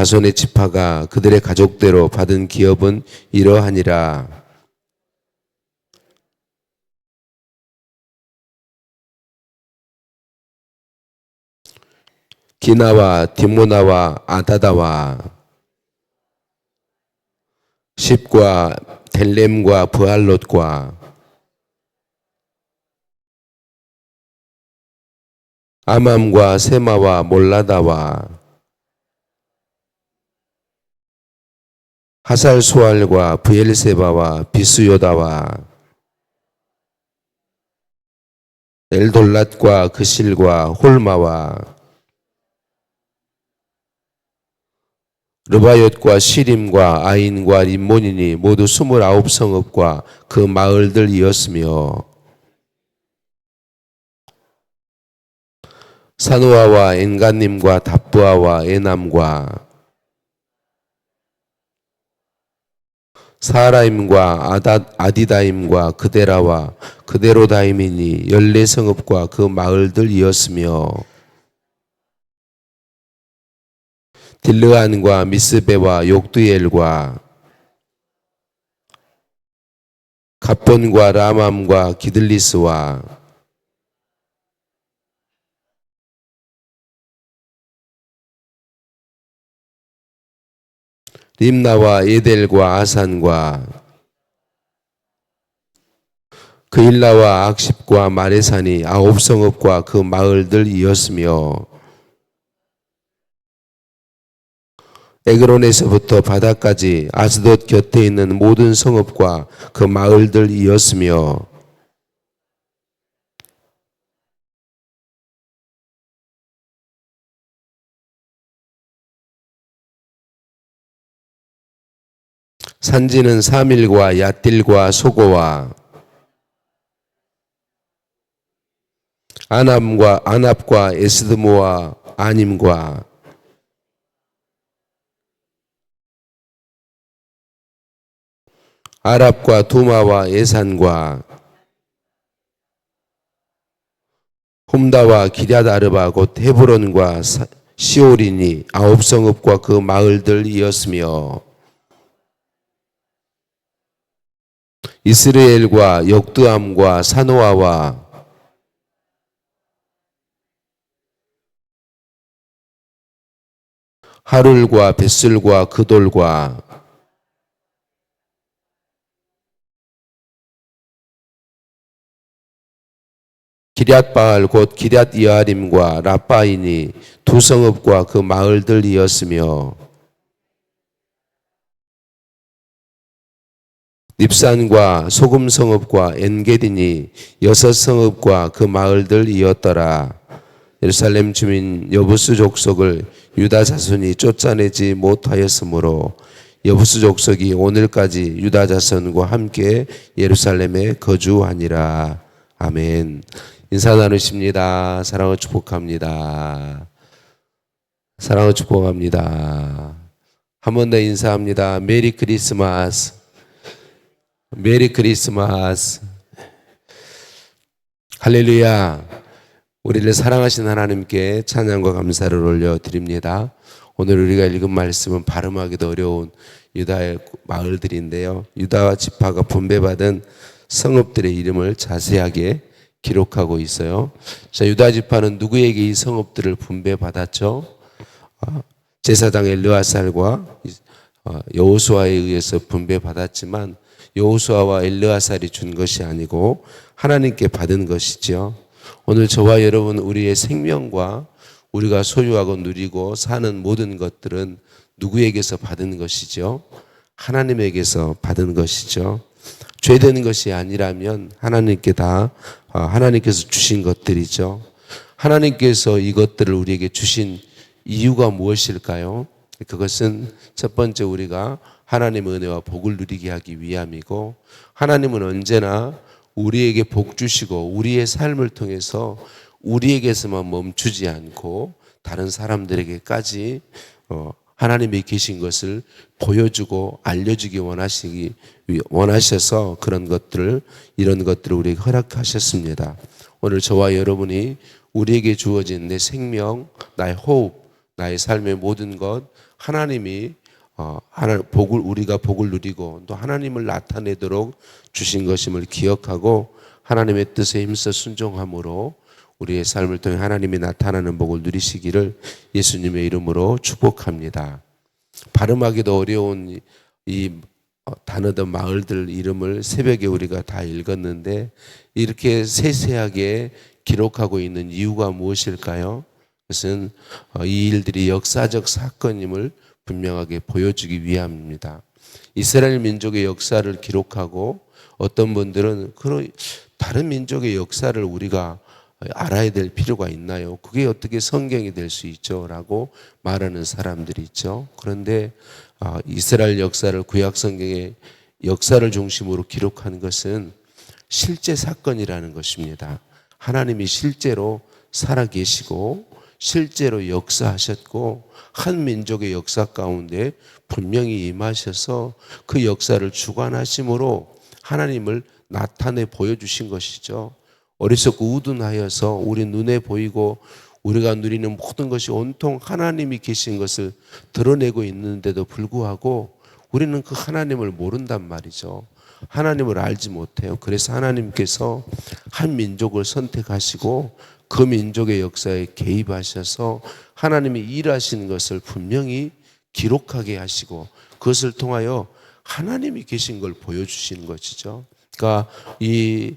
자손의 지파가 그들의 가족대로 받은 기업은 이러하니라. 기나와 디모나와 아다다와 십과 델렘과 브알롯과 아맘과 세마와 몰라다와 하살수알과 브엘세바와 비스요다와 엘돌랏과 그실과 홀마와 르바옅과 시림과 아인과 림몬이니 모두 29성읍과 그 마을들이었으며 사누아와 엔간님과 답부아와 에남과 사라임과 아디다임과 그데라와 그데로다임이니 14성읍과 그 마을들이었으며 딜르안과 미스베와 욕두엘과 갑본과 라맘과 기들리스와 림나와 에델과 아산과 그일라와 악십과 마레산이 9성읍과 그 마을들이었으며 에그론에서부터 바다까지 아스돗 곁에 있는 모든 성읍과 그 마을들이었으며 산지는 사밀과 얏딜과 소고와 아납과 에스드모와 아님과 아랍과 두마와 에산과 홈다와 기럇아르바 곧 헤브론과 시올이니 9성읍과 그 마을들이었으며 이스라엘과 역드암과 사노아와 하룰과 벳술과 그돌과 기럇바알 곧 기럇이아림과 라빠이니 2성읍과 그 마을들이었으며 닙산과 소금성읍과 엔게디니 6성읍과 그 마을들이었더라. 예루살렘 주민 여부스 족속을 유다 자손이 쫓아내지 못하였으므로 여부스 족속이 오늘까지 유다 자손과 함께 예루살렘에 거주하니라. 아멘. 인사 나누십니다. 사랑을 축복합니다. 사랑을 축복합니다. 한 번 더 인사합니다. 메리 크리스마스. 메리 크리스마스. 할렐루야. 우리를 사랑하신 하나님께 찬양과 감사를 올려드립니다. 오늘 우리가 읽은 말씀은 발음하기도 어려운 유다의 마을들인데요. 유다와 지파가 분배받은 성읍들의 이름을 자세하게 기록하고 있어요. 자, 유다 지파는 누구에게 이 성읍들을 분배받았죠? 제사장 엘르아살과 여호수아에 의해서 분배받았지만 여호수아와 엘르아살이 준 것이 아니고 하나님께 받은 것이죠. 오늘 저와 여러분 우리의 생명과 우리가 소유하고 누리고 사는 모든 것들은 누구에게서 받은 것이죠? 하나님에게서 받은 것이죠. 죄된 것이 아니라면 하나님께 하나님께서 주신 것들이죠. 하나님께서 이것들을 우리에게 주신 이유가 무엇일까요? 그것은 첫 번째 우리가 하나님의 은혜와 복을 누리게 하기 위함이고, 하나님은 언제나 우리에게 복 주시고 우리의 삶을 통해서 우리에게서만 멈추지 않고 다른 사람들에게까지 하나님이 계신 것을 보여주고 알려주기 원하셔서 이런 것들을 우리에게 허락하셨습니다. 오늘 저와 여러분이 우리에게 주어진 내 생명, 나의 호흡, 나의 삶의 모든 것 하나님이 우리가 복을 누리고 또 하나님을 나타내도록 주신 것임을 기억하고 하나님의 뜻에 힘써 순종함으로 우리의 삶을 통해 하나님이 나타나는 복을 누리시기를 예수님의 이름으로 축복합니다. 발음하기도 어려운 이 단어들 마을들 이름을 새벽에 우리가 다 읽었는데 이렇게 세세하게 기록하고 있는 이유가 무엇일까요? 그것은 이 일들이 역사적 사건임을 분명하게 보여주기 위함입니다. 이스라엘 민족의 역사를 기록하고 어떤 분들은 다른 민족의 역사를 우리가 알아야 될 필요가 있나요? 그게 어떻게 성경이 될 수 있죠? 라고 말하는 사람들이 있죠. 그런데 이스라엘 역사를 구약 성경의 역사를 중심으로 기록한 것은 실제 사건이라는 것입니다. 하나님이 실제로 살아계시고 실제로 역사하셨고 한 민족의 역사 가운데 분명히 임하셔서 그 역사를 주관하심으로 하나님을 나타내 보여주신 것이죠. 어리석고 우둔하여서 우리 눈에 보이고 우리가 누리는 모든 것이 온통 하나님이 계신 것을 드러내고 있는데도 불구하고 우리는 그 하나님을 모른단 말이죠. 하나님을 알지 못해요. 그래서 하나님께서 한 민족을 선택하시고 그 민족의 역사에 개입하셔서 하나님이 일하시는 것을 분명히 기록하게 하시고 그것을 통하여 하나님이 계신 걸 보여주시는 것이죠. 그러니까 이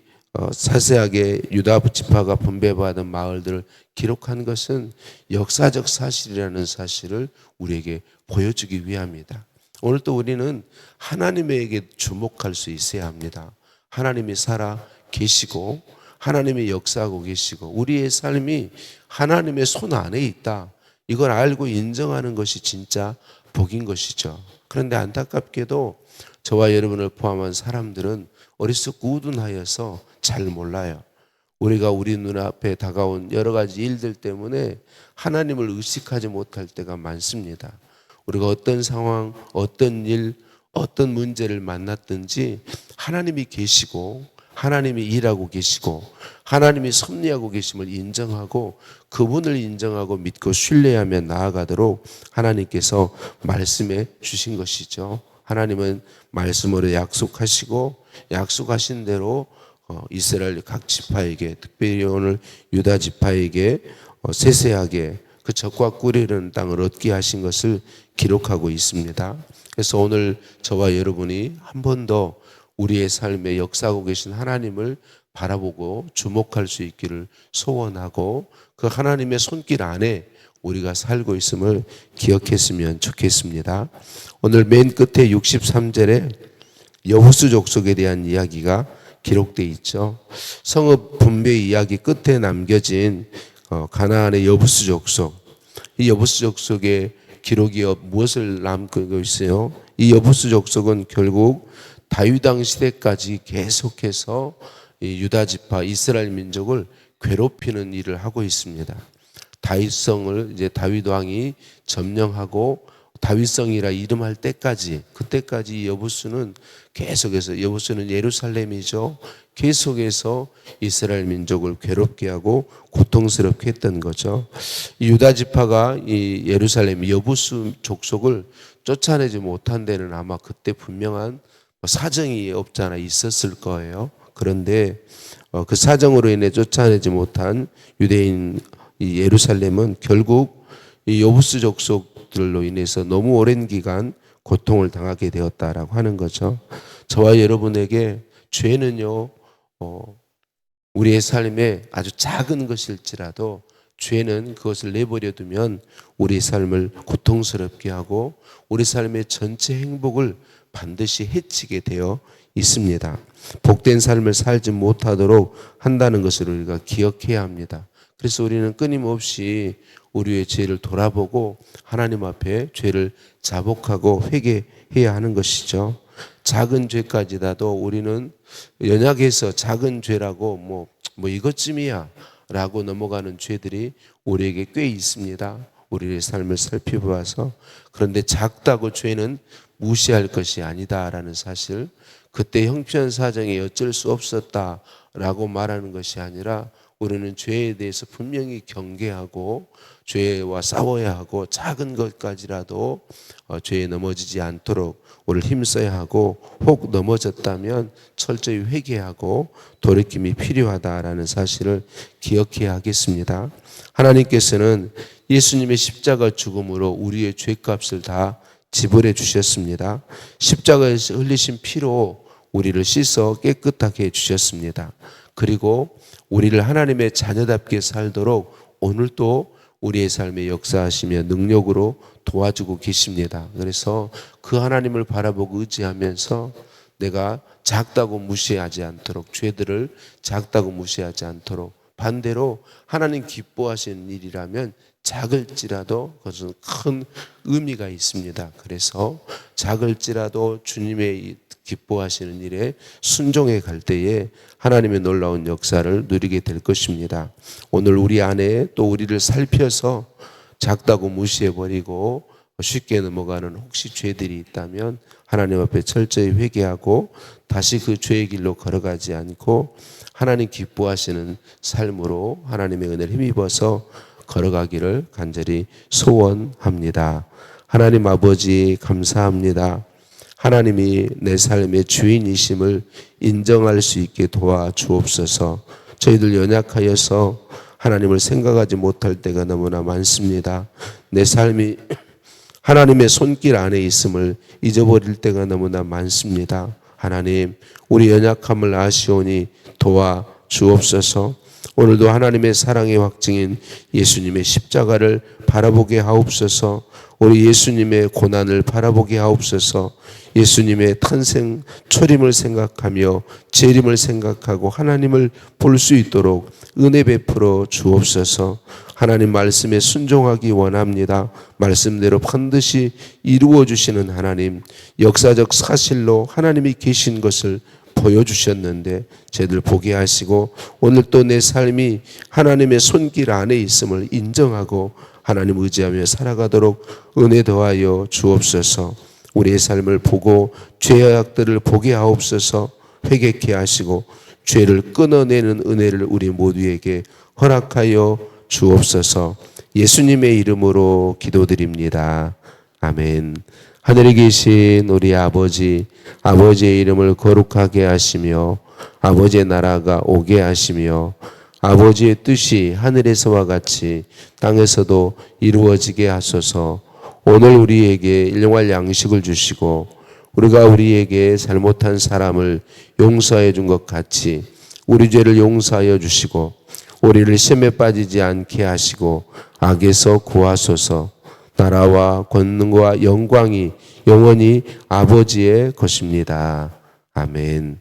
자세하게 유다 지파가 분배받은 마을들을 기록한 것은 역사적 사실이라는 사실을 우리에게 보여주기 위함이다. 오늘 또 우리는 하나님에게 주목할 수 있어야 합니다. 하나님이 살아 계시고 하나님이 역사하고 계시고 우리의 삶이 하나님의 손 안에 있다. 이걸 알고 인정하는 것이 진짜 복인 것이죠. 그런데 안타깝게도 저와 여러분을 포함한 사람들은 어리석고 우둔하여서 잘 몰라요. 우리가 우리 눈앞에 다가온 여러 가지 일들 때문에 하나님을 의식하지 못할 때가 많습니다. 우리가 어떤 상황, 어떤 일, 어떤 문제를 만났든지 하나님이 계시고 하나님이 일하고 계시고 하나님이 섭리하고 계심을 인정하고 그분을 인정하고 믿고 신뢰하며 나아가도록 하나님께서 말씀해 주신 것이죠. 하나님은 말씀으로 약속하시고 약속하신 대로 이스라엘 각 지파에게 특별히 오늘 유다 지파에게 세세하게 그 적과 꿀이라는 땅을 얻게 하신 것을 기록하고 있습니다. 그래서 오늘 저와 여러분이 한 번 더 우리의 삶에 역사하고 계신 하나님을 바라보고 주목할 수 있기를 소원하고 그 하나님의 손길 안에 우리가 살고 있음을 기억했으면 좋겠습니다. 오늘 맨 끝에 63절에 여호수 족속에 대한 이야기가 기록되어 있죠. 성읍 분배 이야기 끝에 남겨진 가나안의 여부수 족속. 이 여부수 족속의 기록이 무엇을 남기고 있어요? 이 여부수 족속은 결국 다윗 왕 시대까지 계속해서 이 유다 지파 이스라엘 민족을 괴롭히는 일을 하고 있습니다. 다윗성을 이제 다윗 왕이 점령하고 다윗성이라 이름할 때까지 그때까지 여부수는 계속해서 여부수는 예루살렘이죠. 계속해서 이스라엘 민족을 괴롭게 하고 고통스럽게 했던 거죠. 유다 지파가 이 예루살렘 여부수 족속을 쫓아내지 못한 데는 아마 그때 분명한 사정이 없잖아 있었을 거예요. 그런데 그 사정으로 인해 쫓아내지 못한 유대인 이 예루살렘은 결국 이 여부수 족속들로 인해서 너무 오랜 기간 고통을 당하게 되었다라고 하는 거죠. 저와 여러분에게 죄는요, 우리의 삶에 아주 작은 것일지라도 죄는 그것을 내버려 두면 우리 삶을 고통스럽게 하고 우리 삶의 전체 행복을 반드시 해치게 되어 있습니다. 복된 삶을 살지 못하도록 한다는 것을 우리가 기억해야 합니다. 그래서 우리는 끊임없이 우리의 죄를 돌아보고 하나님 앞에 죄를 자복하고 회개해야 하는 것이죠. 작은 죄까지라도 우리는 연약해서 작은 죄라고 뭐 이것쯤이야 라고 넘어가는 죄들이 우리에게 꽤 있습니다. 우리의 삶을 살펴보아서. 그런데 작다고 죄는 무시할 것이 아니다라는 사실, 그때 형편사정이 어쩔 수 없었다라고 말하는 것이 아니라 우리는 죄에 대해서 분명히 경계하고 죄와 싸워야 하고 작은 것까지라도 죄에 넘어지지 않도록 우리를 힘써야 하고 혹 넘어졌다면 철저히 회개하고 돌이킴이 필요하다라는 사실을 기억해야 하겠습니다. 하나님께서는 예수님의 십자가 죽음으로 우리의 죄값을 다 지불해 주셨습니다. 십자가에서 흘리신 피로 우리를 씻어 깨끗하게 해주셨습니다. 그리고 우리를 하나님의 자녀답게 살도록 오늘도 우리의 삶에 역사하시며 능력으로 도와주고 계십니다. 그래서 그 하나님을 바라보고 의지하면서 내가 작다고 무시하지 않도록, 죄들을 작다고 무시하지 않도록, 반대로 하나님 기뻐하시는 일이라면 작을지라도 그것은 큰 의미가 있습니다. 그래서 작을지라도 주님의 기뻐하시는 일에 순종해 갈 때에 하나님의 놀라운 역사를 누리게 될 것입니다. 오늘 우리 안에 또 우리를 살펴서 작다고 무시해버리고 쉽게 넘어가는 혹시 죄들이 있다면 하나님 앞에 철저히 회개하고 다시 그 죄의 길로 걸어가지 않고 하나님 기뻐하시는 삶으로 하나님의 은혜를 힘입어서 걸어가기를 간절히 소원합니다. 하나님 아버지 감사합니다. 하나님이 내 삶의 주인이심을 인정할 수 있게 도와주옵소서. 저희들 연약하여서 하나님을 생각하지 못할 때가 너무나 많습니다. 내 삶이 하나님의 손길 안에 있음을 잊어버릴 때가 너무나 많습니다. 하나님, 우리 연약함을 아시오니 도와주옵소서. 오늘도 하나님의 사랑의 확증인 예수님의 십자가를 바라보게 하옵소서. 우리 예수님의 고난을 바라보게 하옵소서. 예수님의 탄생 초림을 생각하며 재림을 생각하고 하나님을 볼 수 있도록 은혜 베풀어 주옵소서. 하나님 말씀에 순종하기 원합니다. 말씀대로 반드시 이루어 주시는 하나님, 역사적 사실로 하나님이 계신 것을 보여주셨는데 저희들 보게 하시고 오늘 또 내 삶이 하나님의 손길 안에 있음을 인정하고 하나님 의지하며 살아가도록 은혜 더하여 주옵소서. 우리의 삶을 보고 죄악들을 보게 하옵소서. 회개케 하시고 죄를 끊어내는 은혜를 우리 모두에게 허락하여 주옵소서. 예수님의 이름으로 기도드립니다. 아멘. 하늘에 계신 우리 아버지, 아버지의 이름을 거룩하게 하시며 아버지의 나라가 오게 하시며 아버지의 뜻이 하늘에서와 같이 땅에서도 이루어지게 하소서. 오늘 우리에게 일용할 양식을 주시고 우리가 우리에게 잘못한 사람을 용서해 준 것 같이 우리 죄를 용서하여 주시고 우리를 시험에 빠지지 않게 하시고 악에서 구하소서. 나라와 권능과 영광이 영원히 아버지의 것입니다. 아멘.